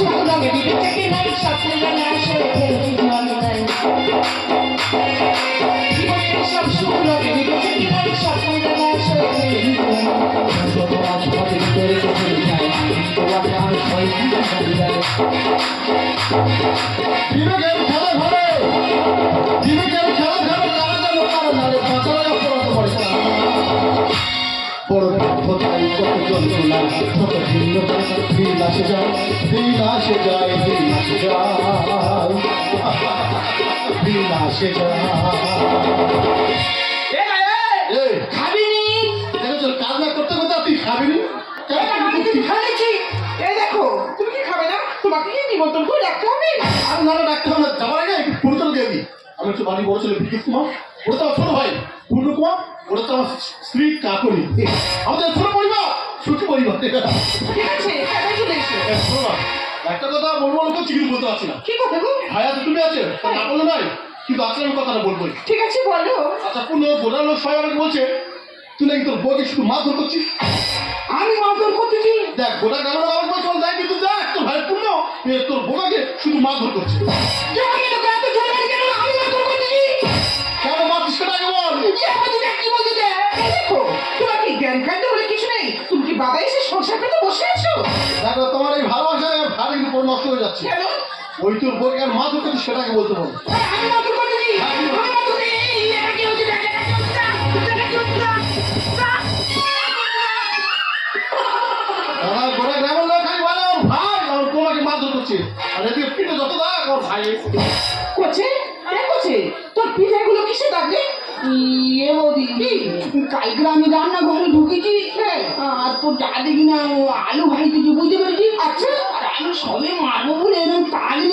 সুরঙ্গে বিবেচে কি নাই স্বপ্নে জানা আসে ফেলছি জল নাই জীবনে সব সুরঙ্গে বিবেচে কি নাই স্বপ্নে জানা আসে ফেলছি জল নাই বিবেকের খেলা ঘরে বিবেকের খেলা ঘরে তারা যেন কারো নারে বাঁচারা অপরাধ করে বড় ব্যর্থতাই কত যন্ত্রণা কত ভিন্ন দিন আসে যায় দিন আসে যায় দিন আসে যায় দিন আসে যায় খাবিনি দেখো কাজ না করতে করতে তুই খাবিনি এই দেখো তুমি কি খাবে না তোমাকে কি নিমন্ত্রণ করে রাখতে হবে আর না ডাকতে হবে না যাওয়ার আগে একটু পুরোতল দিয়ে দিই আমি একটু বাড়ি বড় ছেলে বিদ্যুৎ কুমার ওটা তো আমার ছোট ভাই পূর্ণ কুমার ওটা তো আমার স্ত্রী কাকুরি আমাদের ছোট পরিবার সুখী পরিবার ঠিক আছে খাবে চলে এসো শোনো না, একটা কথা বলবো করছি কিন্তু বলতে পারছি না কি কথা গো ভাইয়া তো তুমি আছে তা না বললে নাই কিন্তু আজকে আমি কথাটা বলবোই ঠিক আছে বলো আচ্ছা পূর্ণ গোটা লোক সবাই আমাকে বলছে তুই নাকি তোর বউকে শুধু মারধর করছিস আমি মারধর করতেছি দেখ গোটা গেল আমার বলছে দেখ কিন্তু দেখ তোর ভাই পূর্ণ তোর বোকাকে শুধু মারধর করছে তোমাকে তো এত জোরে কেন আমি মারধর করতেছি কেন মারছিস সেটা আগে বল কি বলতে দে দেখো তোমার কি জ্ঞান খাইতে বলে কিছু নেই তুমি কি বাবা এসে সংসার পেতে বসে আছো দেখো তোমার এই ভালোবাসায় ভালো কিন্তু পুরো নষ্ট হয়ে যাচ্ছে কেন ওই তোর বউকে আর মারধর করছিস সেটাকে বলতে বল আমি মারধর করতেছি আমি মারধর করতেছি এটা কি হচ্ছে এটা কি হচ্ছে এটা কি হচ্ছে আমার গোটা গ্রামের লোক খালি বলে ওর ভাই আর তোমাকে মারধর করছে আর এদিকে পিঠে যত দাগ ওর ভাই করছে আরে করছে তোর পিঠাগুলো কিসে দাগে ইয়ে বৌদি কালকে আমি রান্নাঘরে ঢুকেছি আর তোর যা দেখি না আলু ভাইতেছি বুঝতে পেরেছি আচ্ছা আর আলু সবে মারবো বলে এরকম তালি